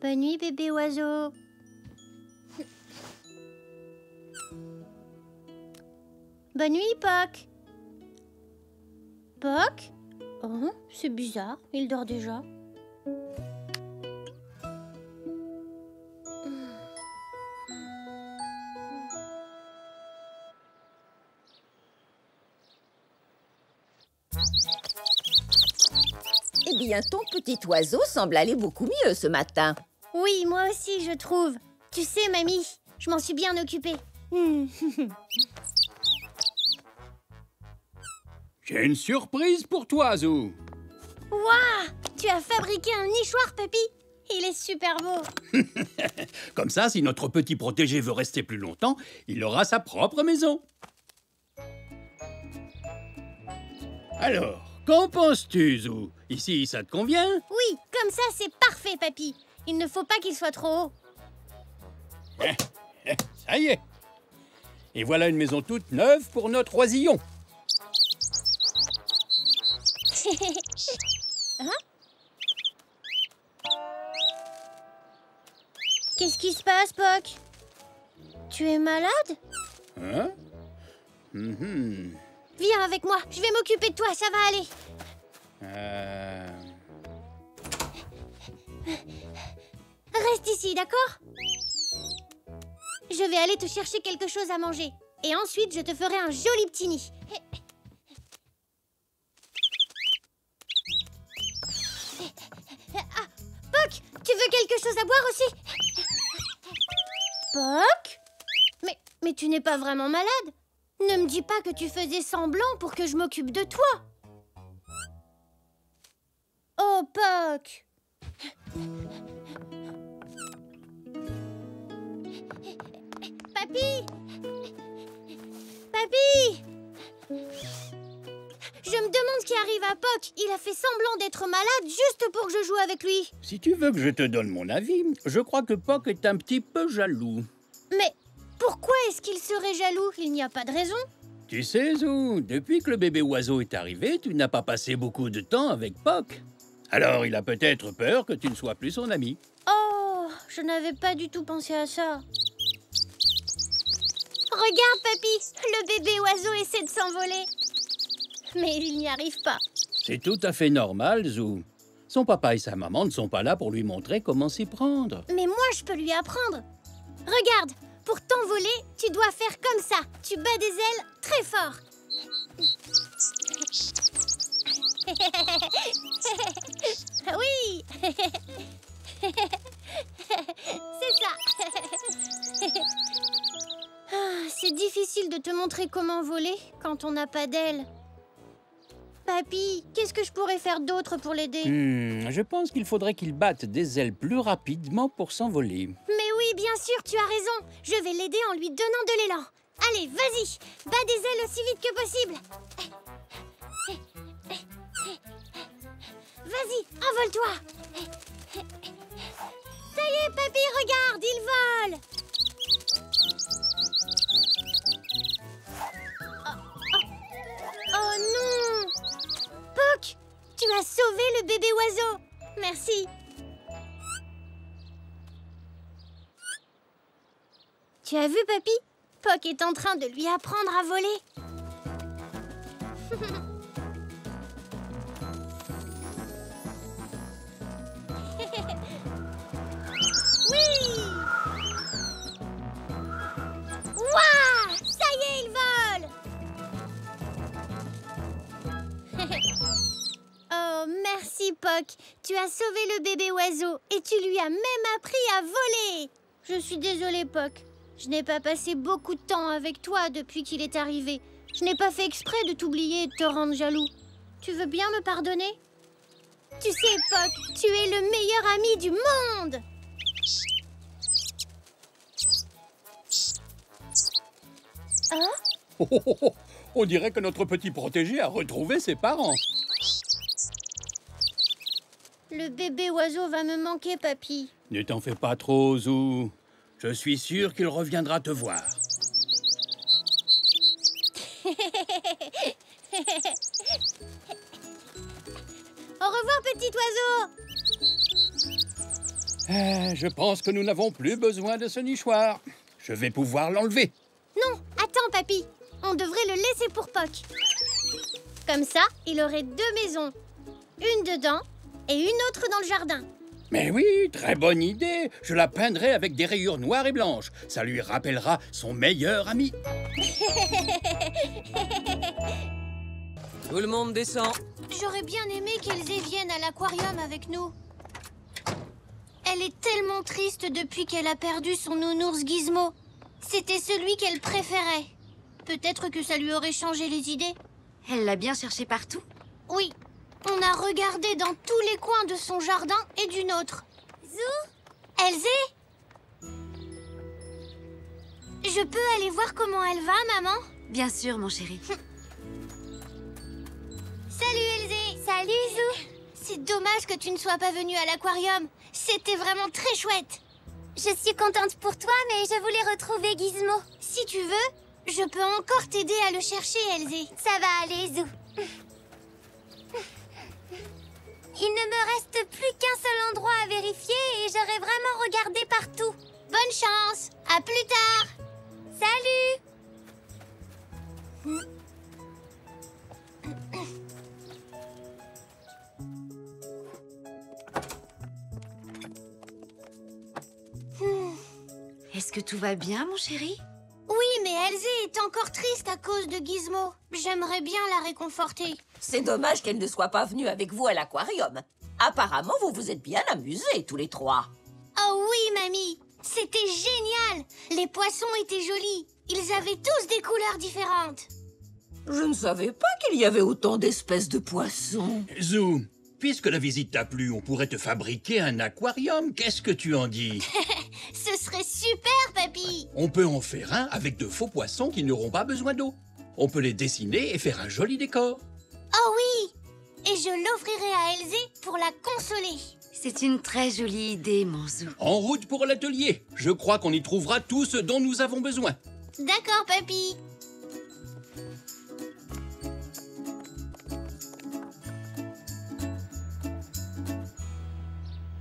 Bonne nuit, bébé oiseau. Bonne nuit, Poc. Poc? Oh, c'est bizarre, il dort déjà. Eh bien, ton petit oiseau semble aller beaucoup mieux ce matin. Oui, moi aussi, je trouve. Tu sais, Mamie, je m'en suis bien occupée. J'ai une surprise pour toi, Zou. Waouh! Tu as fabriqué un nichoir, Papy? Il est super beau. Comme ça, si notre petit protégé veut rester plus longtemps, il aura sa propre maison. Alors, qu'en penses-tu, Zou? Ici, ça te convient? Oui, comme ça, c'est parfait, papy. Il ne faut pas qu'il soit trop haut. Ça y est. Et voilà une maison toute neuve pour notre oisillon. Hein? Qu'est-ce qui se passe, Poc? Tu es malade? Hein? Viens avec moi, je vais m'occuper de toi, ça va aller. Reste ici, d'accord? Je vais aller te chercher quelque chose à manger. Et ensuite, je te ferai un joli petit nid. Ah, Poc, tu veux quelque chose à boire aussi? Poc? Mais tu n'es pas vraiment malade? Ne me dis pas que tu faisais semblant pour que je m'occupe de toi. Oh, Poc! Papy! Papy! Je me demande ce qui arrive à Poc. Il a fait semblant d'être malade juste pour que je joue avec lui. Si tu veux que je te donne mon avis, je crois que Poc est un petit peu jaloux. Mais pourquoi est-ce qu'il serait jaloux? Il n'y a pas de raison. Tu sais, Zou, depuis que le bébé oiseau est arrivé, tu n'as pas passé beaucoup de temps avec Poc. Alors, il a peut-être peur que tu ne sois plus son ami. Oh, je n'avais pas du tout pensé à ça. Regarde, papy, le bébé oiseau essaie de s'envoler. Mais il n'y arrive pas. C'est tout à fait normal, Zou. Son papa et sa maman ne sont pas là pour lui montrer comment s'y prendre. Mais moi, je peux lui apprendre. Regarde, pour t'envoler, tu dois faire comme ça. Tu bats des ailes très fort. Oui. C'est ça. C'est difficile de te montrer comment voler quand on n'a pas d'ailes. Papy, qu'est-ce que je pourrais faire d'autre pour l'aider? Je pense qu'il faudrait qu'il batte des ailes plus rapidement pour s'envoler. Mais oui, bien sûr, tu as raison. Je vais l'aider en lui donnant de l'élan. Allez, vas-y, bats des ailes aussi vite que possible. Vas-y, envole-toi. Ça y est, papy, regarde, il vole. Oh non! Poc, tu as sauvé le bébé oiseau. Merci. Tu as vu, papy? Poc est en train de lui apprendre à voler. Oui! Ouah! Ça y est, il vole! Oh, merci, Poc. Tu as sauvé le bébé oiseau et tu lui as même appris à voler. Je suis désolée, Poc. Je n'ai pas passé beaucoup de temps avec toi depuis qu'il est arrivé. Je n'ai pas fait exprès de t'oublier et de te rendre jaloux. Tu veux bien me pardonner? Tu sais, Poc, tu es le meilleur ami du monde! Hein? Oh, on dirait que notre petit protégé a retrouvé ses parents. Le bébé oiseau va me manquer, papy. Ne t'en fais pas trop, Zou. Je suis sûr qu'il reviendra te voir. Au revoir, petit oiseau. Je pense que nous n'avons plus besoin de ce nichoir. Je vais pouvoir l'enlever. Non, attends, papy. On devrait le laisser pour Poc. Comme ça, il aurait 2 maisons. Une dedans et une autre dans le jardin. Mais oui, très bonne idée. Je la peindrai avec des rayures noires et blanches. Ça lui rappellera son meilleur ami. Tout le monde descend. J'aurais bien aimé qu'Elzé vienne à l'aquarium avec nous. Elle est tellement triste depuis qu'elle a perdu son nounours Gizmo. C'était celui qu'elle préférait. Peut-être que ça lui aurait changé les idées. Elle l'a bien cherché partout. Oui, on a regardé dans tous les coins de son jardin et du nôtre. Elzé? Je peux aller voir comment elle va, maman? Bien sûr, mon chéri. Salut, Elzé! Salut, Zou! C'est dommage que tu ne sois pas venue à l'aquarium. C'était vraiment très chouette. Je suis contente pour toi, mais je voulais retrouver Gizmo. Si tu veux, je peux encore t'aider à le chercher, Elzé. Ça va aller, Zou. Il ne me reste plus qu'un seul endroit à vérifier et j'aurai vraiment regardé partout. Bonne chance! À plus tard! Salut! Est-ce que tout va bien, mon chéri? Oui, mais Elzé est encore triste à cause de Gizmo. J'aimerais bien la réconforter. C'est dommage qu'elle ne soit pas venue avec vous à l'aquarium. Apparemment, vous vous êtes bien amusés tous les trois. Oh oui, mamie! C'était génial! Les poissons étaient jolis. Ils avaient tous des couleurs différentes. Je ne savais pas qu'il y avait autant d'espèces de poissons. Zou, puisque la visite t'a plu, on pourrait te fabriquer un aquarium. Qu'est-ce que tu en dis? Ce serait super, papy! On peut en faire un avec de faux poissons qui n'auront pas besoin d'eau. On peut les dessiner et faire un joli décor. Oh oui! Et je l'offrirai à Elzé pour la consoler. C'est une très jolie idée, mon Zou. En route pour l'atelier. Je crois qu'on y trouvera tout ce dont nous avons besoin. D'accord, papy.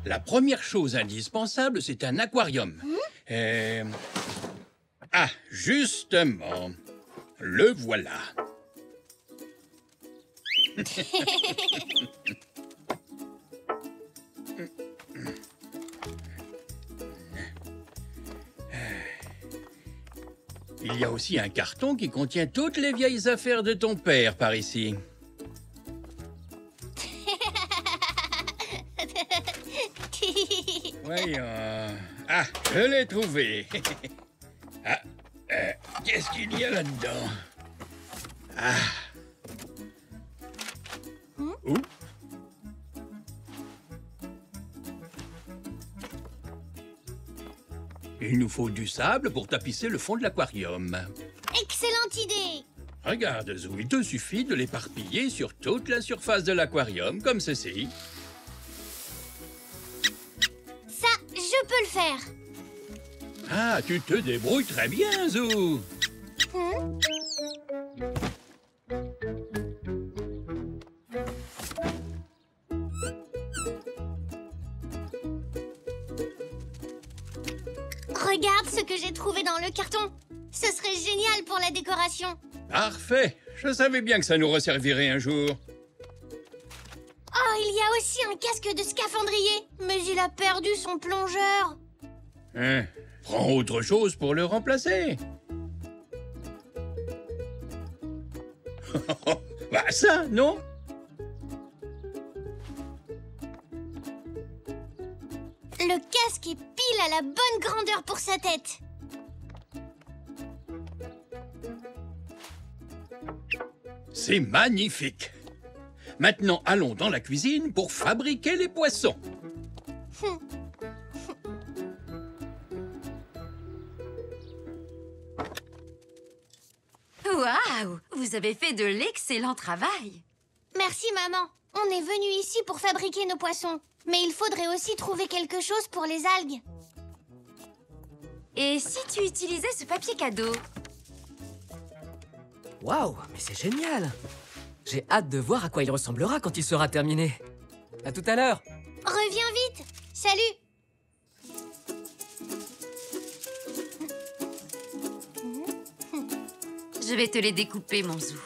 La première chose indispensable, c'est un aquarium. Ah, justement. Le voilà. Il y a aussi un carton qui contient toutes les vieilles affaires de ton père par ici. Voyons. Ah, je l'ai trouvé. Ah, qu'est-ce qu'il y a là-dedans? Ah. Ouh. Il nous faut du sable pour tapisser le fond de l'aquarium. Excellente idée! Regarde, Zou, il te suffit de l'éparpiller sur toute la surface de l'aquarium, comme ceci. Ça, je peux le faire. Ah, tu te débrouilles très bien, Zou. Regarde ce que j'ai trouvé dans le carton. Ce serait génial pour la décoration. Parfait. Je savais bien que ça nous resservirait un jour. Oh, il y a aussi un casque de scaphandrier. Mais il a perdu son plongeur. Hein? Prends autre chose pour le remplacer. Bah ça, non? Le casque est pile à la bonne grandeur pour sa tête. C'est magnifique. Maintenant, allons dans la cuisine pour fabriquer les poissons. Waouh! Vous avez fait de l'excellent travail. Merci, maman. On est venu ici pour fabriquer nos poissons. Mais il faudrait aussi trouver quelque chose pour les algues. Et si tu utilisais ce papier cadeau? Waouh, mais c'est génial! J'ai hâte de voir à quoi il ressemblera quand il sera terminé. À tout à l'heure! Reviens vite! Salut! Je vais te les découper, mon Zou.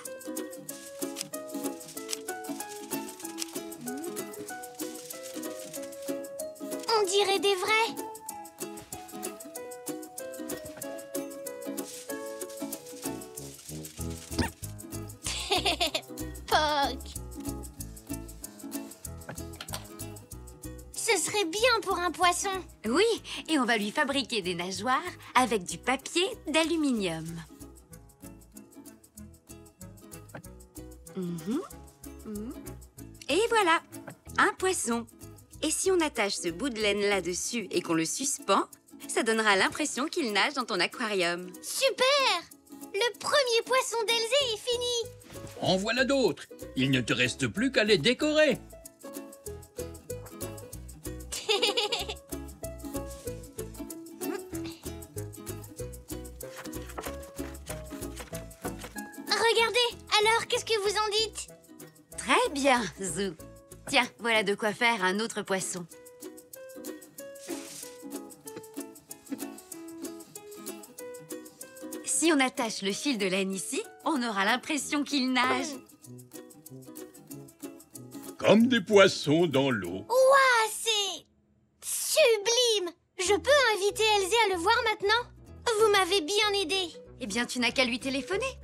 On dirait des vrais. Poc. Ce serait bien pour un poisson. Oui, et on va lui fabriquer des nageoires avec du papier d'aluminium. Et voilà, un poisson. Et si on attache ce bout de laine là-dessus et qu'on le suspend, ça donnera l'impression qu'il nage dans ton aquarium. Super! Le premier poisson d'Elzé est fini. En voilà d'autres. Il ne te reste plus qu'à les décorer. Regardez, alors qu'est-ce que vous en dites? Très bien, Zou. Tiens, voilà de quoi faire un autre poisson. Si on attache le fil de laine ici, on aura l'impression qu'il nage. Comme des poissons dans l'eau. Ouah, c'est sublime! Je peux inviter Elzé à le voir maintenant? Vous m'avez bien aidé. Eh bien, tu n'as qu'à lui téléphoner.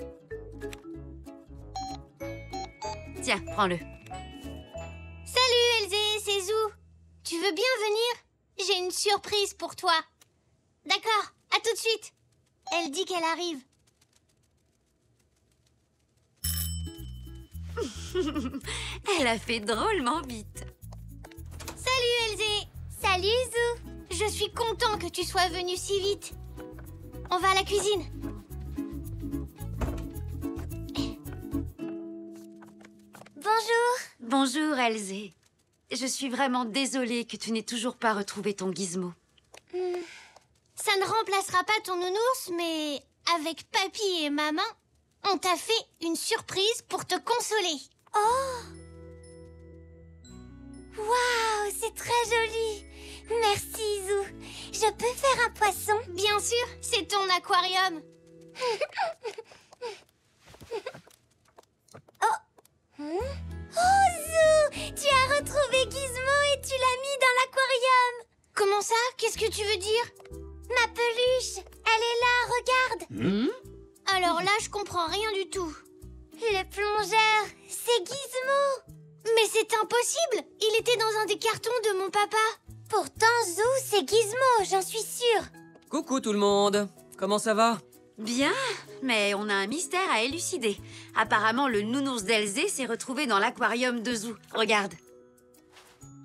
Tiens, prends-le. Salut Elzé, c'est Zou. Tu veux bien venir? J'ai une surprise pour toi. D'accord, à tout de suite. Elle dit qu'elle arrive. Elle a fait drôlement vite. Salut Elzé. Salut, Zou. Je suis content que tu sois venue si vite. On va à la cuisine. Bonjour. Bonjour, Elzé. Je suis vraiment désolée que tu n'aies toujours pas retrouvé ton gizmo. Ça ne remplacera pas ton nounours, mais avec papy et maman, on t'a fait une surprise pour te consoler. Oh! Waouh, c'est très joli. Merci, Zou. Je peux faire un poisson? Bien sûr, c'est ton aquarium. Oh, Zou, tu as retrouvé Gizmo et tu l'as mis dans l'aquarium. Comment ça? Qu'est-ce que tu veux dire? Ma peluche, elle est là, regarde. Alors là, je comprends rien du tout. Le plongeur, c'est Gizmo. Mais c'est impossible! Il était dans un des cartons de mon papa. Pourtant, Zou, c'est Gizmo, j'en suis sûre. Coucou tout le monde. Comment ça va? Bien, mais on a un mystère à élucider. Apparemment, le nounours d'Elzé s'est retrouvé dans l'aquarium de Zou. Regarde.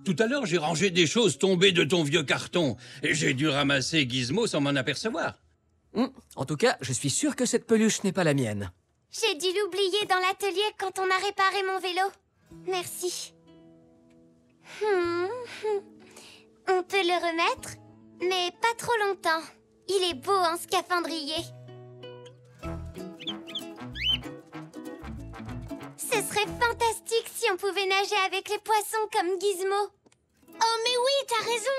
Tout à l'heure, j'ai rangé des choses tombées de ton vieux carton. Et j'ai dû ramasser Gizmo sans m'en apercevoir. En tout cas, je suis sûr que cette peluche n'est pas la mienne. J'ai dû l'oublier dans l'atelier quand on a réparé mon vélo. Merci. On peut le remettre, mais pas trop longtemps. Il est beau en scaphandrier. Ce serait fantastique si on pouvait nager avec les poissons comme Gizmo. Oh mais oui, t'as raison.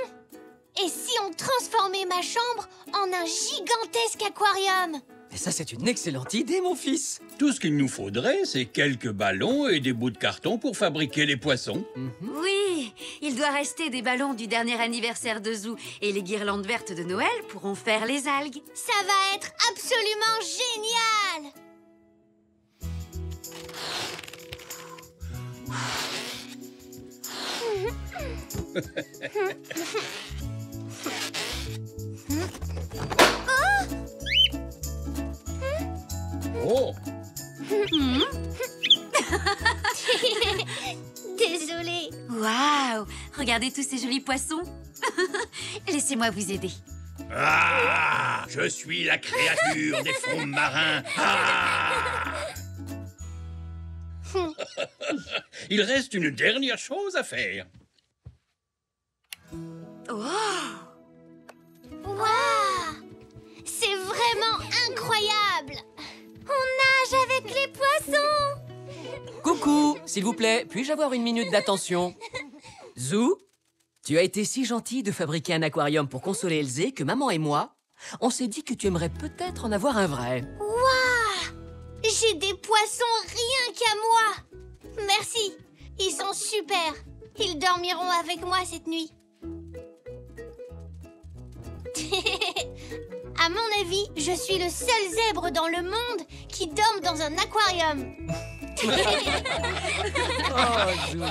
Et si on transformait ma chambre en un gigantesque aquarium? Et ça, c'est une excellente idée, mon fils. Tout ce qu'il nous faudrait, c'est quelques ballons et des bouts de carton pour fabriquer les poissons. Oui, il doit rester des ballons du dernier anniversaire de Zou. Et les guirlandes vertes de Noël pourront faire les algues. Ça va être absolument génial! Oh! Désolée. Waouh! Regardez tous ces jolis poissons. Laissez-moi vous aider. Ah! Je suis la créature des fonds marins. Ah! Il reste une dernière chose à faire. Wow! Waouh! C'est vraiment incroyable! On nage avec les poissons. Coucou, s'il vous plaît, puis-je avoir une minute d'attention? Zou, tu as été si gentil de fabriquer un aquarium pour consoler Elzé que maman et moi, on s'est dit que tu aimerais peut-être en avoir un vrai. Waouh! J'ai des poissons rien qu'à moi! Merci! Ils sont super! Ils dormiront avec moi cette nuit. À mon avis, je suis le seul zèbre dans le monde qui dorme dans un aquarium. Oh, Zou.